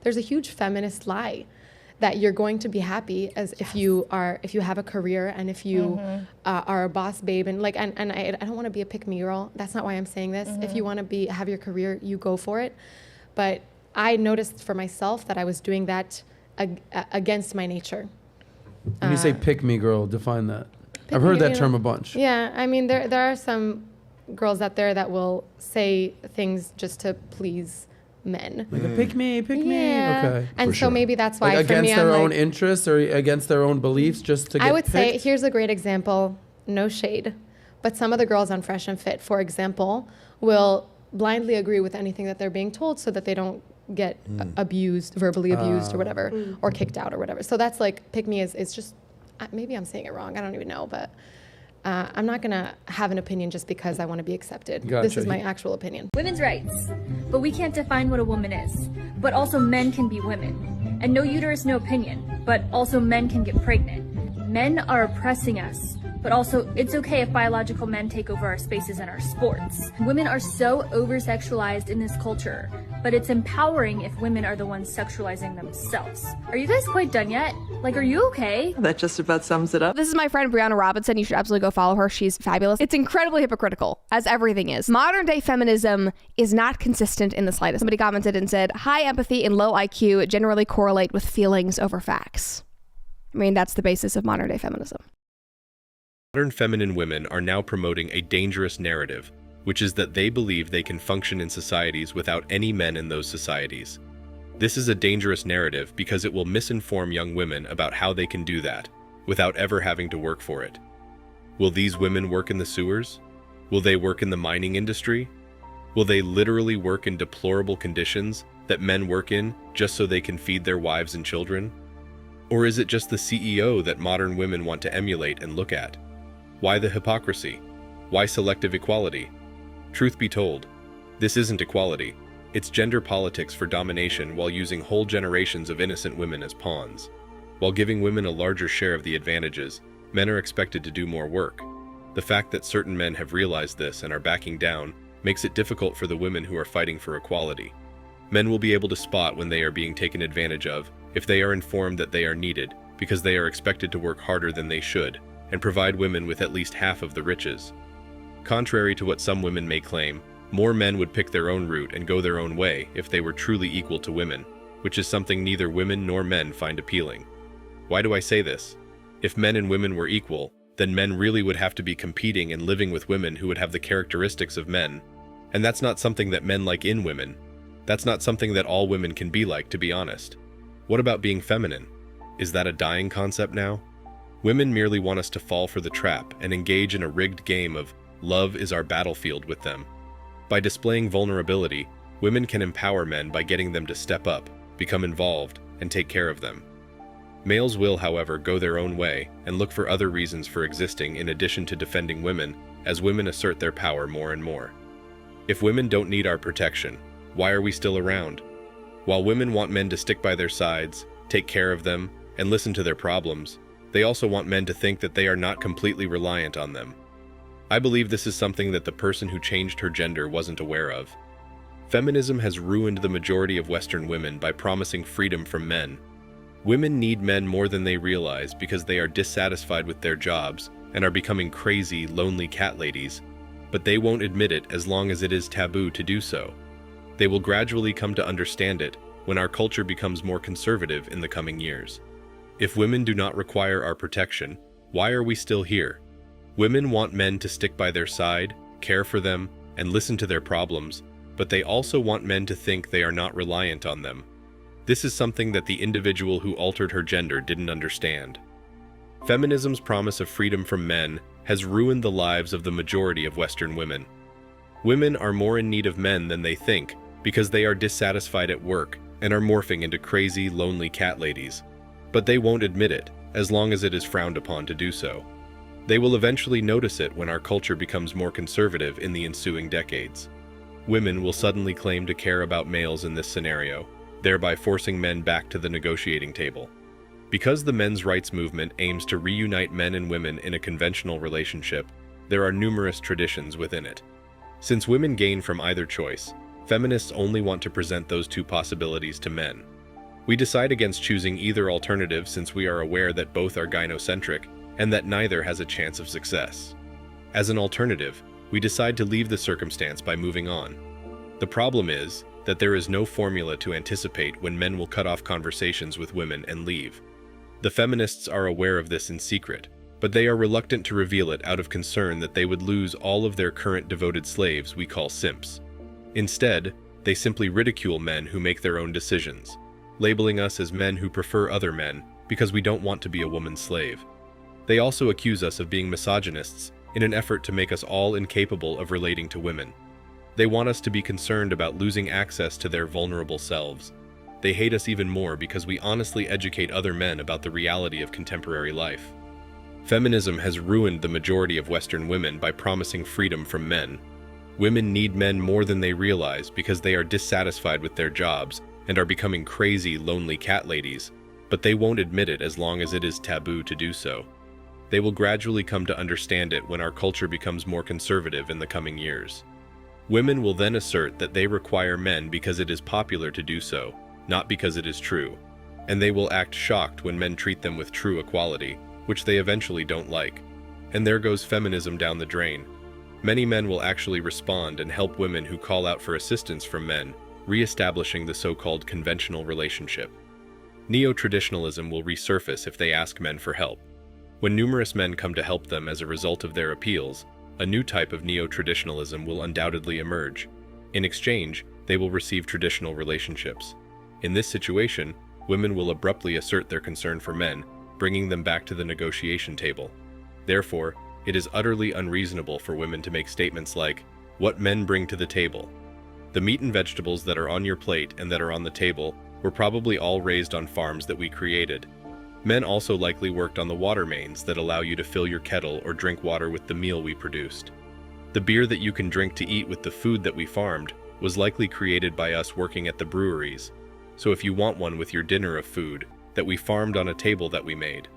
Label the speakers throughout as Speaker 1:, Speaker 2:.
Speaker 1: there's a huge feminist lie that you're going to be happy as if you have a career and if you are a boss babe and I don't want to be a pick me girl. That's not why I'm saying this. If you want to have your career, you go for it. But I noticed for myself that I was doing that against my nature.
Speaker 2: When you say pick me girl, define that. I've heard that term a bunch.
Speaker 1: Yeah, I mean there are some girls out there that will say things just to please men.
Speaker 2: Like pick me. Okay.
Speaker 1: And so maybe that's why
Speaker 2: like
Speaker 1: for me,
Speaker 2: against their own interests or against their own beliefs, just to get
Speaker 1: I would
Speaker 2: picked?
Speaker 1: say here's a great example. No shade, but some of the girls on Fresh and Fit, for example, will blindly agree with anything that they're being told so that they don't get abused, verbally abused or whatever, or kicked out or whatever. So that's like pick me is just maybe I'm saying it wrong. I don't even know, but. I'm not going to have an opinion just because I want to be accepted.
Speaker 2: Gotcha.
Speaker 1: This is my actual opinion.
Speaker 3: Women's rights. But we can't define what a woman is. But also men can be women. And no uterus, no opinion. But also men can get pregnant. Men are oppressing us. But also, it's okay if biological men take over our spaces and our sports. Women are so over-sexualized in this culture, but it's empowering if women are the ones sexualizing themselves. Are you guys quite done yet? Like, are you okay?
Speaker 4: That just about sums it up.
Speaker 5: This is my friend Brianna Robinson. You should absolutely go follow her. She's fabulous. It's incredibly hypocritical, as everything is. Modern day feminism is not consistent in the slightest. Somebody commented and said, high empathy and low IQ generally correlate with feelings over facts. I mean, that's the basis of modern day feminism.
Speaker 6: Modern feminine women are now promoting a dangerous narrative, which is that they believe they can function in societies without any men in those societies. This is a dangerous narrative because it will misinform young women about how they can do that, without ever having to work for it. Will these women work in the sewers? Will they work in the mining industry? Will they literally work in deplorable conditions that men work in just so they can feed their wives and children? Or is it just the CEO that modern women want to emulate and look at? Why the hypocrisy? Why selective equality? Truth be told, this isn't equality. It's gender politics for domination while using whole generations of innocent women as pawns. While giving women a larger share of the advantages, men are expected to do more work. The fact that certain men have realized this and are backing down makes it difficult for the women who are fighting for equality. Men will be able to spot when they are being taken advantage of if they are informed that they are needed because they are expected to work harder than they should and provide women with at least half of the riches. Contrary to what some women may claim, more men would pick their own route and go their own way if they were truly equal to women, which is something neither women nor men find appealing. Why do I say this? If men and women were equal, then men really would have to be competing and living with women who would have the characteristics of men. And that's not something that men like in women. That's not something that all women can be like, to be honest. What about being feminine? Is that a dying concept now? Women merely want us to fall for the trap and engage in a rigged game of love is our battlefield with them. By displaying vulnerability, women can empower men by getting them to step up, become involved, and take care of them. Males will, however, go their own way and look for other reasons for existing in addition to defending women, as women assert their power more and more. If women don't need our protection, why are we still around? While women want men to stick by their sides, take care of them, and listen to their problems, they also want men to think that they are not completely reliant on them. I believe this is something that the person who changed her gender wasn't aware of. Feminism has ruined the majority of Western women by promising freedom from men. Women need men more than they realize because they are dissatisfied with their jobs and are becoming crazy, lonely cat ladies, but they won't admit it as long as it is taboo to do so. They will gradually come to understand it when our culture becomes more conservative in the coming years. If women do not require our protection, why are we still here? Women want men to stick by their side, care for them, and listen to their problems, but they also want men to think they are not reliant on them. This is something that the individual who altered her gender didn't understand. Feminism's promise of freedom from men has ruined the lives of the majority of Western women. Women are more in need of men than they think because they are dissatisfied at work and are morphing into crazy, lonely cat ladies. But they won't admit it, as long as it is frowned upon to do so. They will eventually notice it when our culture becomes more conservative in the ensuing decades. Women will suddenly claim to care about males in this scenario, thereby forcing men back to the negotiating table. Because the men's rights movement aims to reunite men and women in a conventional relationship, there are numerous traditions within it. Since women gain from either choice, feminists only want to present those two possibilities to men. We decide against choosing either alternative since we are aware that both are gynocentric and that neither has a chance of success. As an alternative, we decide to leave the circumstance by moving on. The problem is that there is no formula to anticipate when men will cut off conversations with women and leave. The feminists are aware of this in secret, but they are reluctant to reveal it out of concern that they would lose all of their current devoted slaves we call simps. Instead, they simply ridicule men who make their own decisions, labeling us as men who prefer other men because we don't want to be a woman's slave. They also accuse us of being misogynists in an effort to make us all incapable of relating to women. They want us to be concerned about losing access to their vulnerable selves. They hate us even more because we honestly educate other men about the reality of contemporary life. Feminism has ruined the majority of Western women by promising freedom from men. Women need men more than they realize because they are dissatisfied with their jobs and are becoming crazy, lonely cat ladies, but they won't admit it as long as it is taboo to do so. They will gradually come to understand it when our culture becomes more conservative in the coming years. Women will then assert that they require men because it is popular to do so, not because it is true, and they will act shocked when men treat them with true equality, which they eventually don't like. And there goes feminism down the drain. Many men will actually respond and help women who call out for assistance from men, re-establishing the so-called conventional relationship. Neo-traditionalism will resurface if they ask men for help. When numerous men come to help them as a result of their appeals, a new type of neo-traditionalism will undoubtedly emerge. In exchange, they will receive traditional relationships. In this situation, women will abruptly assert their concern for men, bringing them back to the negotiation table. Therefore, it is utterly unreasonable for women to make statements like, "What men bring to the table." The meat and vegetables that are on your plate and that are on the table were probably all raised on farms that we created. Men also likely worked on the water mains that allow you to fill your kettle or drink water with the meal we produced. The beer that you can drink to eat with the food that we farmed was likely created by us working at the breweries. So if you want one with your dinner of food that we farmed on a table that we made.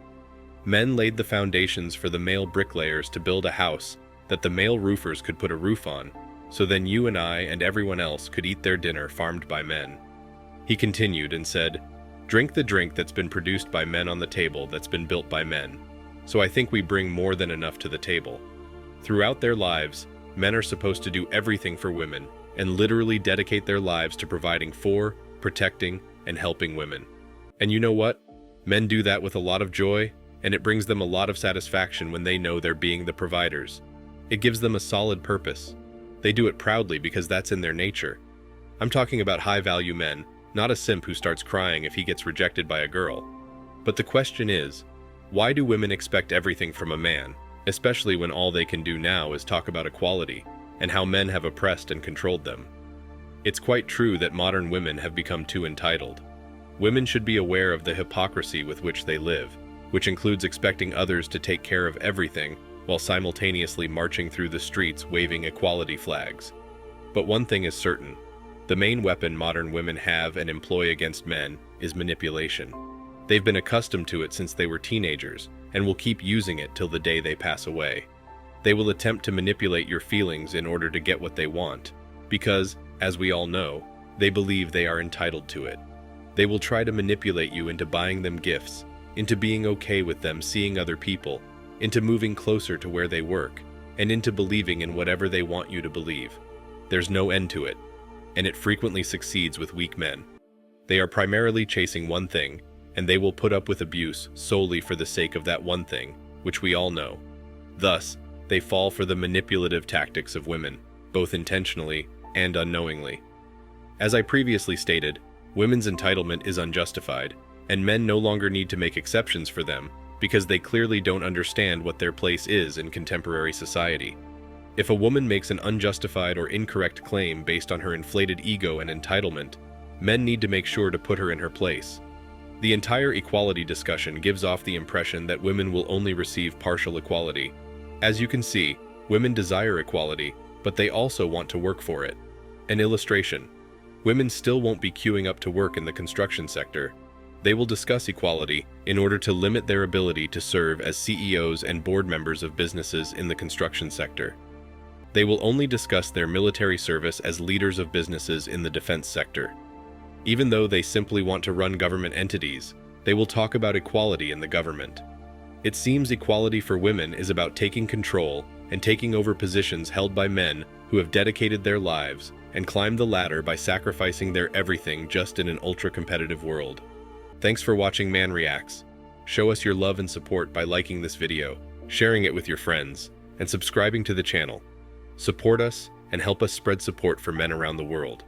Speaker 6: Men laid the foundations for the male bricklayers to build a house that the male roofers could put a roof on, so then you and I and everyone else could eat their dinner farmed by men. He continued and said, "Drink the drink that's been produced by men on the table that's been built by men. So I think we bring more than enough to the table." Throughout their lives, men are supposed to do everything for women and literally dedicate their lives to providing for, protecting, and helping women. And you know what? Men do that with a lot of joy, and it brings them a lot of satisfaction when they know they're being the providers. It gives them a solid purpose. They do it proudly because that's in their nature. I'm talking about high-value men, not a simp who starts crying if he gets rejected by a girl. But the question is, why do women expect everything from a man, especially when all they can do now is talk about equality and how men have oppressed and controlled them? It's quite true that modern women have become too entitled. Women should be aware of the hypocrisy with which they live, which includes expecting others to take care of everything while simultaneously marching through the streets waving equality flags. But one thing is certain. The main weapon modern women have and employ against men is manipulation. They've been accustomed to it since they were teenagers and will keep using it till the day they pass away. They will attempt to manipulate your feelings in order to get what they want, because, as we all know, they believe they are entitled to it. They will try to manipulate you into buying them gifts, into being okay with them seeing other people, into moving closer to where they work, and into believing in whatever they want you to believe. There's no end to it, and it frequently succeeds with weak men. They are primarily chasing one thing, and they will put up with abuse solely for the sake of that one thing, which we all know. Thus, they fall for the manipulative tactics of women, both intentionally and unknowingly. As I previously stated, women's entitlement is unjustified, and men no longer need to make exceptions for them because they clearly don't understand what their place is in contemporary society. If a woman makes an unjustified or incorrect claim based on her inflated ego and entitlement, men need to make sure to put her in her place. The entire equality discussion gives off the impression that women will only receive partial equality. As you can see, women desire equality, but they also want to work for it. An illustration: women still won't be queuing up to work in the construction sector. They will discuss equality in order to limit their ability to serve as CEOs and board members of businesses in the construction sector. They will only discuss their military service as leaders of businesses in the defense sector. Even though they simply want to run government entities, they will talk about equality in the government. It seems equality for women is about taking control and taking over positions held by men who have dedicated their lives and climbed the ladder by sacrificing their everything just in an ultra-competitive world. Thanks for watching Man Reacts. Show us your love and support by liking this video, sharing it with your friends, and subscribing to the channel. Support us and help us spread support for men around the world.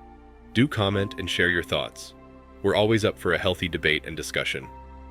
Speaker 6: Do comment and share your thoughts. We're always up for a healthy debate and discussion.